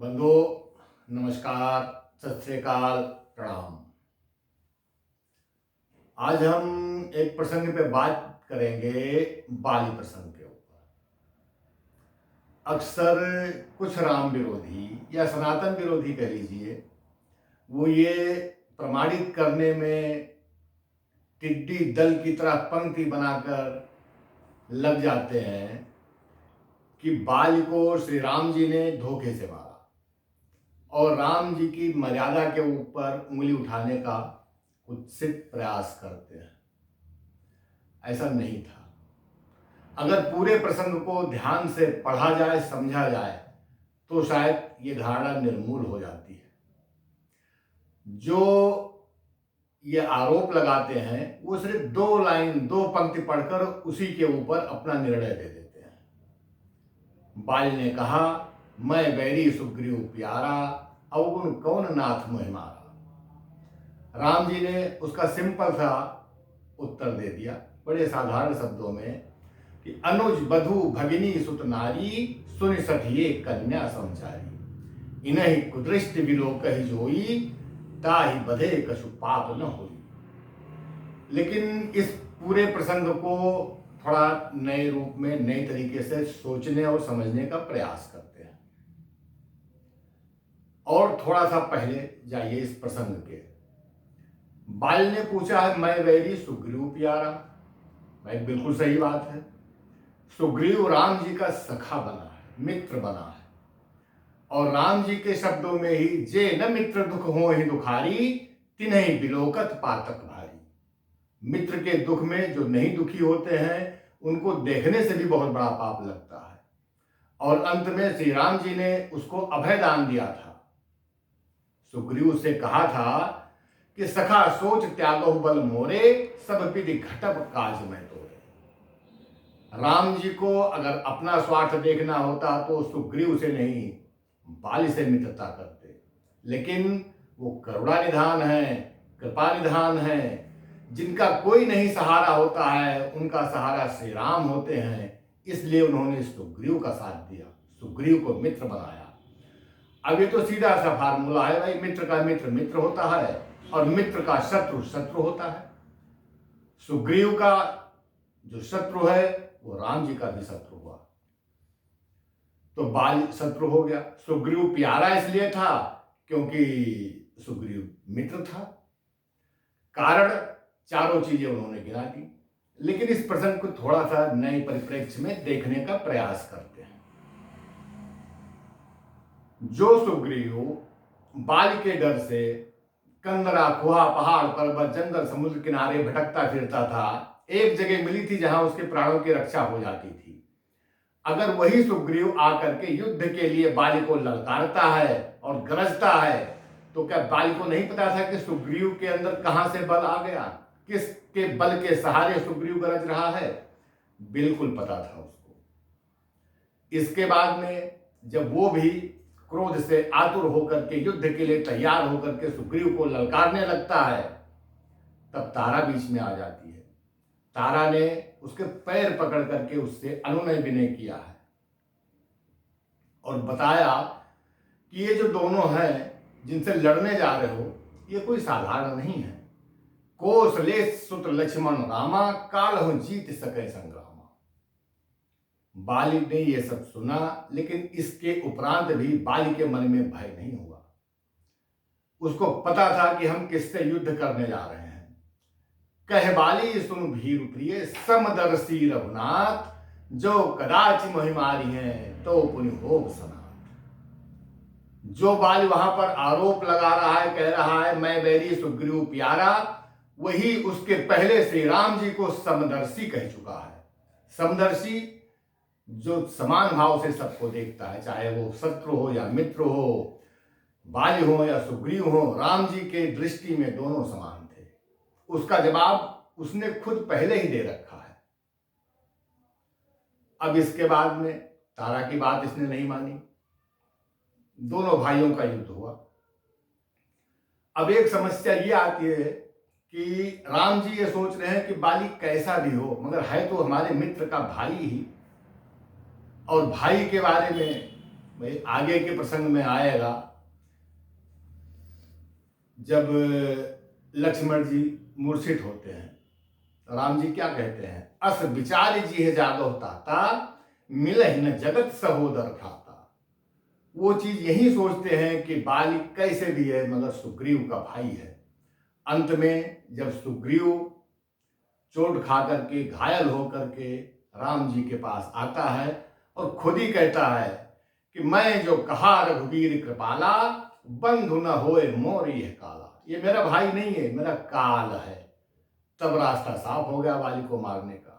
बंधु नमस्कार, सत श्री अकाल, प्रणाम। आज हम एक प्रसंग पे बात करेंगे, बाली प्रसंग के ऊपर। अक्सर कुछ राम विरोधी या सनातन विरोधी कह लीजिए, वो ये प्रमाणित करने में टिड्डी दल की तरह पंक्ति बनाकर लग जाते हैं कि बाली को श्री राम जी ने धोखे से मारा और राम जी की मर्यादा के ऊपर उंगली उठाने का कुत्सित प्रयास करते हैं। ऐसा नहीं था। अगर पूरे प्रसंग को ध्यान से पढ़ा जाए, समझा जाए, तो शायद ये धारणा निर्मूल हो जाती है। जो ये आरोप लगाते हैं वो सिर्फ दो लाइन, दो पंक्ति पढ़कर उसी के ऊपर अपना निर्णय दे देते हैं। बाली ने कहा, मैं बैरी सुग्रीव प्यारा, अवगुण कौन नाथ मोहि मारा। राम जी ने उसका सिंपल सा उत्तर दे दिया, बड़े साधारण शब्दों में, कि अनुज बधु भगिनी सुत नारी, सुन सठिए कन्या संचारी। इन्हीं कुदृष्ट विलोक ही जोई, ताहि बधे कछु पाप न होई। लेकिन इस पूरे प्रसंग को थोड़ा नए रूप में, नए तरीके से सोचने और समझने का प्रयास करते हैं। और थोड़ा सा पहले जाइए इस प्रसंग के। बाल ने पूछा है, मैं वैरी सुग्रीव प्यारा। भाई बिल्कुल सही बात है। सुग्रीव राम जी का सखा बना है, मित्र बना है। और राम जी के शब्दों में ही, जे न मित्र दुख हो ही दुखारी, तिन्हि बिलोकत पातक भारी। मित्र के दुख में जो नहीं दुखी होते हैं, उनको देखने से भी बहुत बड़ा पाप लगता है। और अंत में श्री राम जी ने उसको अभय दान दिया था। सुग्रीव से कहा था कि सखा सोच त्यागो बल मोरे, सब विधि घटप काज में तोरे। राम जी को अगर अपना स्वार्थ देखना होता तो सुग्रीव से नहीं, बाली से मित्रता करते। लेकिन वो करुणा निधान है, कृपा निधान है। जिनका कोई नहीं सहारा होता है, उनका सहारा श्री राम होते हैं। इसलिए उन्होंने सुग्रीव का साथ दिया, सुग्रीव को मित्र बनाया। अब ये तो सीधा सा फार्मूला है भाई, मित्र का मित्र मित्र होता है और मित्र का शत्रु शत्रु होता है। सुग्रीव का जो शत्रु है वो राम जी का भी शत्रु हुआ, तो बाल शत्रु हो गया। सुग्रीव प्यारा इसलिए था क्योंकि सुग्रीव मित्र था। कारण चारों चीजें उन्होंने गिना दी। लेकिन इस प्रसंग को थोड़ा सा नए परिप्रेक्ष्य में देखने का प्रयास करते हैं। जो सुग्रीव बाल के डर से कंदरा, कुहा, पहाड़, पर्वत, जंगल, समुद्र किनारे भटकता फिरता था, एक जगह मिली थी जहां उसके प्राणों की रक्षा हो जाती थी। अगर वही सुग्रीव आकर के युद्ध के लिए बाली को ललकारता है और गरजता है, तो क्या बाली को नहीं पता था कि सुग्रीव के अंदर कहां से बल आ गया, किसके बल के सहारे सुग्रीव गरज रहा है? बिल्कुल पता था उसको। इसके बाद में जब वो भी क्रोध से आतुर होकर के युद्ध के लिए तैयार होकर के सुग्रीव को ललकारने लगता है, तब तारा बीच में आ जाती है। तारा ने उसके पैर पकड़ करके उससे अनुनय विनय किया है और बताया कि ये जो दोनों हैं जिनसे लड़ने जा रहे हो, ये कोई साधारण नहीं है। कौशले सुत लक्ष्मण रामा, काल जीत सके संग्रामा। बाली ने ये सब सुना, लेकिन इसके उपरांत भी बाली के मन में भय नहीं हुआ। उसको पता था कि हम किससे युद्ध करने जा रहे हैं। कह बाली सुन भीर प्रिय, समदर्शी रघुनाथ, जो कदाचि महिमारी हैं तो पुनि होग सनाथ। जो बाली वहां पर आरोप लगा रहा है, कह रहा है मैं बैरी सुग्रीव प्यारा, वही उसके पहले श्री राम जी को समदर्शी कह चुका है। समदर्शी जो समान भाव से सबको देखता है, चाहे वो शत्रु हो या मित्र हो, बाली हो या सुग्रीव हो, राम जी के दृष्टि में दोनों समान थे। उसका जवाब उसने खुद पहले ही दे रखा है। अब इसके बाद में तारा की बात इसने नहीं मानी, दोनों भाइयों का युद्ध हुआ। अब एक समस्या ये आती है कि राम जी ये सोच रहे हैं कि बाली कैसा भी हो, मगर है तो हमारे मित्र का भाई ही, और भाई के बारे में भाई आगे के प्रसंग में आएगा, जब लक्ष्मण जी मूर्छित होते हैं, राम जी क्या कहते हैं, अस विचार जी है जागो ताता, मिलहि न जगत सहोदर खाता। वो चीज यही सोचते हैं कि बाली कैसे भी है मगर सुग्रीव का भाई है। अंत में जब सुग्रीव चोट खा करके घायल होकर के राम जी के पास आता है और खुद ही कहता है कि मैं जो कहा रघुवीर कृपाला, बंधु न होए मोर यह काला। ये मेरा भाई नहीं है, मेरा काल है। तब रास्ता साफ हो गया बाली को मारने का।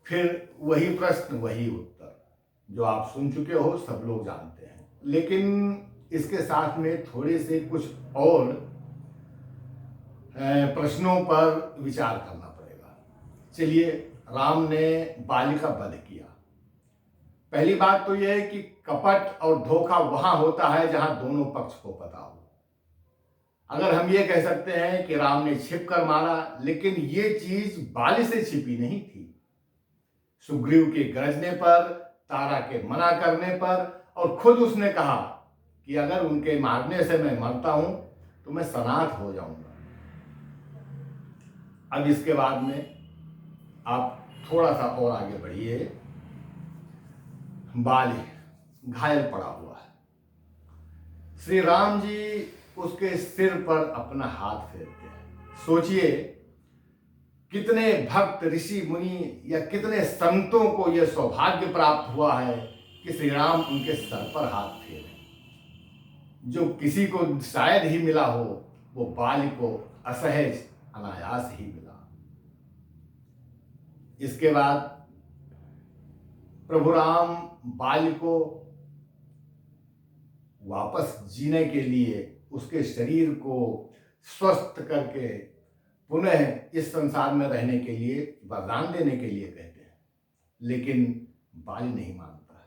फिर वही प्रश्न वही उत्तर जो आप सुन चुके हो, सब लोग जानते हैं, लेकिन इसके साथ में थोड़े से कुछ और प्रश्नों पर विचार करना पड़ेगा। चलिए, राम ने बाली का वध किया। पहली बात तो यह है कि कपट और धोखा वहां होता है जहां दोनों पक्ष को पता हो। अगर हम ये कह सकते हैं कि राम ने छिप कर मारा, लेकिन ये चीज बाली से छिपी नहीं थी। सुग्रीव के गरजने पर, तारा के मना करने पर, और खुद उसने कहा कि अगर उनके मारने से मैं मरता हूं तो मैं सनाथ हो जाऊंगा। अब इसके बाद में आप थोड़ा सा और आगे बढ़िए। बाली घायल पड़ा हुआ है, श्री राम जी उसके सिर पर अपना हाथ फेरते हैं। सोचिए, कितने भक्त ऋषि मुनि या कितने संतों को यह सौभाग्य प्राप्त हुआ है कि श्री राम उनके सर पर हाथ फेरे। जो किसी को शायद ही मिला हो, वो बाली को असहज अनायास ही मिला। इसके बाद प्रभु राम बाली को वापस जीने के लिए, उसके शरीर को स्वस्थ करके पुनः इस संसार में रहने के लिए वरदान देने के लिए कहते हैं, लेकिन बाली नहीं मानता है।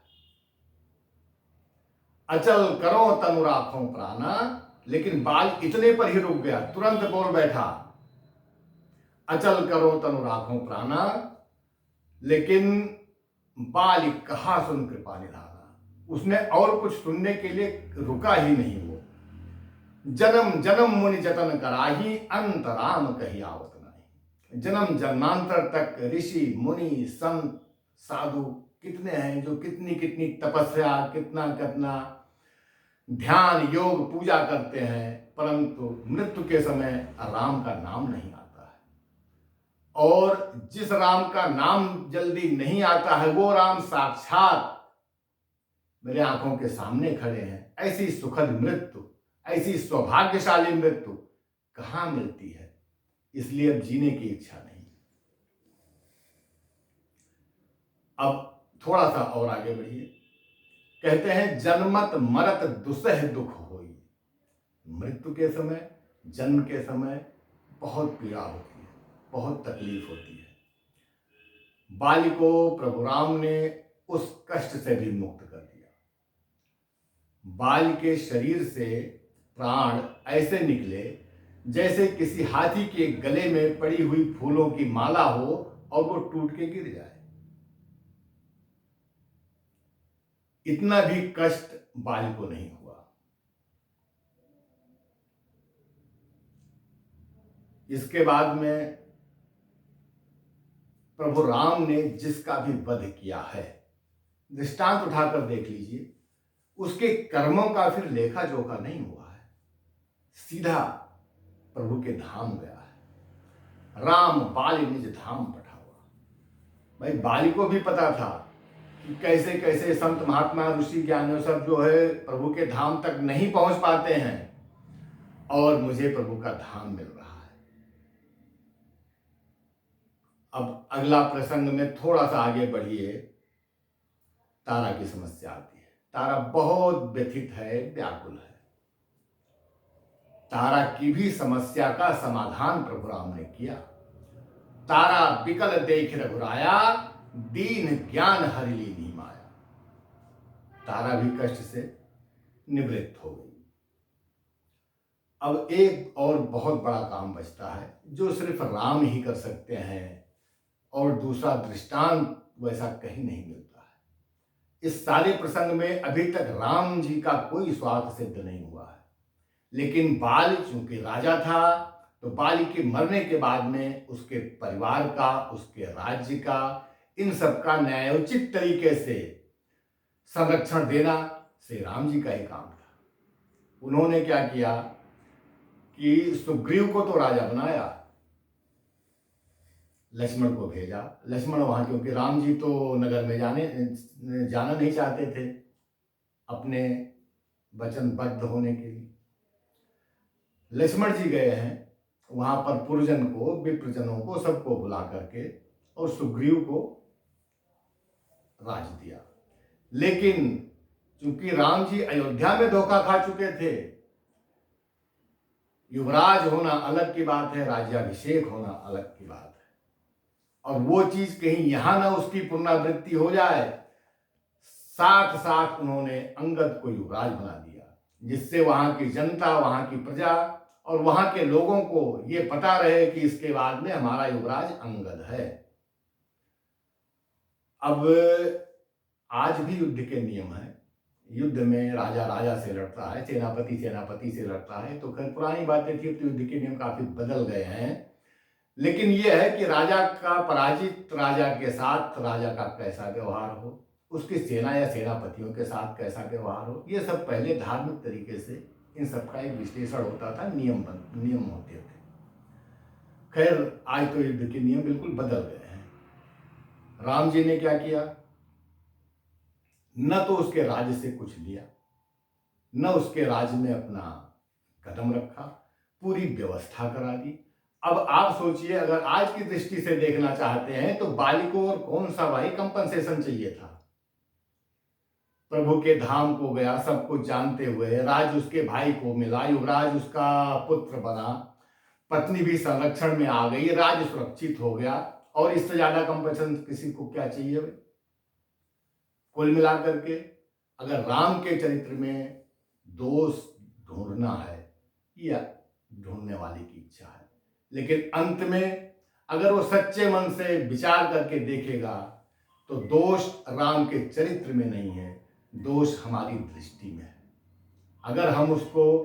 अचल करो तनु राखो प्राणा, लेकिन बाल इतने पर ही रुक गया, तुरंत बोल बैठा अचल करो तनु राखो प्राणा, लेकिन बाली कहा सुन कृपा निधाना। उसने और कुछ सुनने के लिए रुका ही नहीं। वो जन्म जन्म मुनि जतन कराही, अंत राम कही आवत नहीं। जन्म जन्मांतर तक ऋषि मुनि संत साधु कितने हैं जो कितनी कितनी तपस्या, कितना कितना ध्यान योग पूजा करते हैं, परंतु मृत्यु के समय राम का नाम नहीं आता है। और जिस राम का नाम जल्दी नहीं आता है, वो राम साक्षात मेरे आंखों के सामने खड़े हैं। ऐसी सुखद मृत्यु, ऐसी सौभाग्यशाली मृत्यु कहां मिलती है, इसलिए अब जीने की इच्छा नहीं। अब थोड़ा सा और आगे बढ़िए। कहते हैं जन्मत मरत दुसह दुख होई। मृत्यु के समय, जन्म के समय बहुत पीड़ा होती है, बहुत तकलीफ होती है। बाली को प्रभु राम ने उस कष्ट से भी मुक्त कर दिया। बाल के शरीर से प्राण ऐसे निकले जैसे किसी हाथी के गले में पड़ी हुई फूलों की माला हो और वो टूट के गिर जाए। इतना भी कष्ट बाली को नहीं हुआ। इसके बाद में प्रभु राम ने जिसका भी वध किया है, दृष्टांत उठाकर देख लीजिए, उसके कर्मों का फिर लेखा जोखा नहीं हुआ है, सीधा प्रभु के धाम गया है। राम बाली निज धाम पठा हुआ। भाई बाली को भी पता था कि कैसे कैसे संत महात्मा ऋषि ज्ञानी सब जो है प्रभु के धाम तक नहीं पहुंच पाते हैं, और मुझे प्रभु का धाम मिल रहा है। अब अगला प्रसंग में थोड़ा सा आगे बढ़िए। तारा की समस्या आती है। तारा बहुत व्यथित है, व्याकुल है। तारा की भी समस्या का समाधान प्रभु राम ने किया। तारा बिकल देख रघुराया, दीन ज्ञान हरि लीनी माया। तारा भी कष्ट से निवृत्त हो गई। अब एक और बहुत बड़ा काम बचता है जो सिर्फ राम ही कर सकते हैं, और दूसरा दृष्टांत वैसा कहीं नहीं मिलता है। इस सारे प्रसंग में अभी तक राम जी का कोई स्वार्थ सिद्ध नहीं हुआ है। लेकिन बाल चूंकि राजा था, तो बाल के मरने के बाद में उसके परिवार का, उसके राज्य का, इन सब का न्यायोचित तरीके से संरक्षण देना श्री राम जी का ही काम था। उन्होंने क्या किया कि सुग्रीव को तो राजा बनाया, लक्ष्मण को भेजा। लक्ष्मण वहां, क्योंकि राम जी तो नगर में जाना नहीं चाहते थे अपने वचनबद्ध होने के लिए। लक्ष्मण जी गए हैं वहां पर, पुरजन को, विप्रजनों को, सबको बुला करके और सुग्रीव को राज दिया। लेकिन चूंकि राम जी अयोध्या में धोखा खा चुके थे, युवराज होना अलग की बात है, राज्याभिषेक होना अलग की बात है, और वो चीज कहीं यहां ना उसकी पुनरावृत्ति हो जाए, साथ साथ उन्होंने अंगद को युवराज बना दिया, जिससे वहां की जनता, वहां की प्रजा और वहां के लोगों को ये पता रहे कि इसके बाद में हमारा युवराज अंगद है। अब आज भी युद्ध के नियम है। युद्ध में राजा राजा से लड़ता है, सेनापति सेनापति से लड़ता है, तो खैर पुरानी बातें थी, तो युद्ध के नियम काफी बदल गए हैं। लेकिन यह है कि राजा का, पराजित राजा के साथ राजा का कैसा व्यवहार हो, उसकी सेना या सेनापतियों के साथ कैसा व्यवहार हो, ये सब पहले धार्मिक तरीके से इन सब का एक विश्लेषण होता था, नियम होते थे। खैर आज तो युद्ध के नियम बिल्कुल बदल गए हैं। राम जी ने क्या किया, न तो उसके राज्य से कुछ लिया, न उसके राज्य में अपना कदम रखा, पूरी व्यवस्था करा दी। अब आप सोचिए, अगर आज की दृष्टि से देखना चाहते हैं तो बाली को और कौन सा भाई कंपनसेशन चाहिए था। प्रभु के धाम को गया, सब कुछ जानते हुए, राज उसके भाई को मिला, युवराज उसका पुत्र बना, पत्नी भी संरक्षण में आ गई, राज्य सुरक्षित हो गया, और इससे ज्यादा कंपनसेशन किसी को क्या चाहिए भाई। कुल मिलाकर के अगर राम के चरित्र में दोष ढूंढना है, या ढूंढने वाले की इच्छा है, लेकिन अंत में अगर वो सच्चे मन से विचार करके देखेगा तो दोष राम के चरित्र में नहीं है, दोष हमारी दृष्टि में है। अगर हम उसको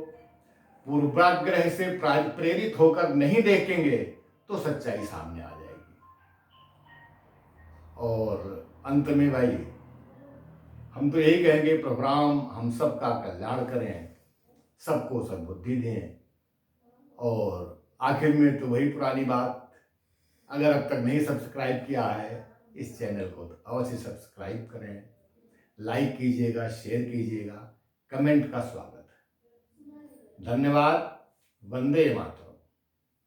पूर्वाग्रह से प्रेरित होकर नहीं देखेंगे तो सच्चाई सामने आ जाएगी। और अंत में भाई हम तो यही कहेंगे, प्रोग्राम हम सबका कल्याण करें, सबको सद्बुद्धि दें, और आखिर में तो वही पुरानी बात, अगर अब तक नहीं सब्सक्राइब किया है इस चैनल को तो अवश्य सब्सक्राइब करें, लाइक कीजिएगा, शेयर कीजिएगा, कमेंट का स्वागत है। धन्यवाद। वंदे मातरम।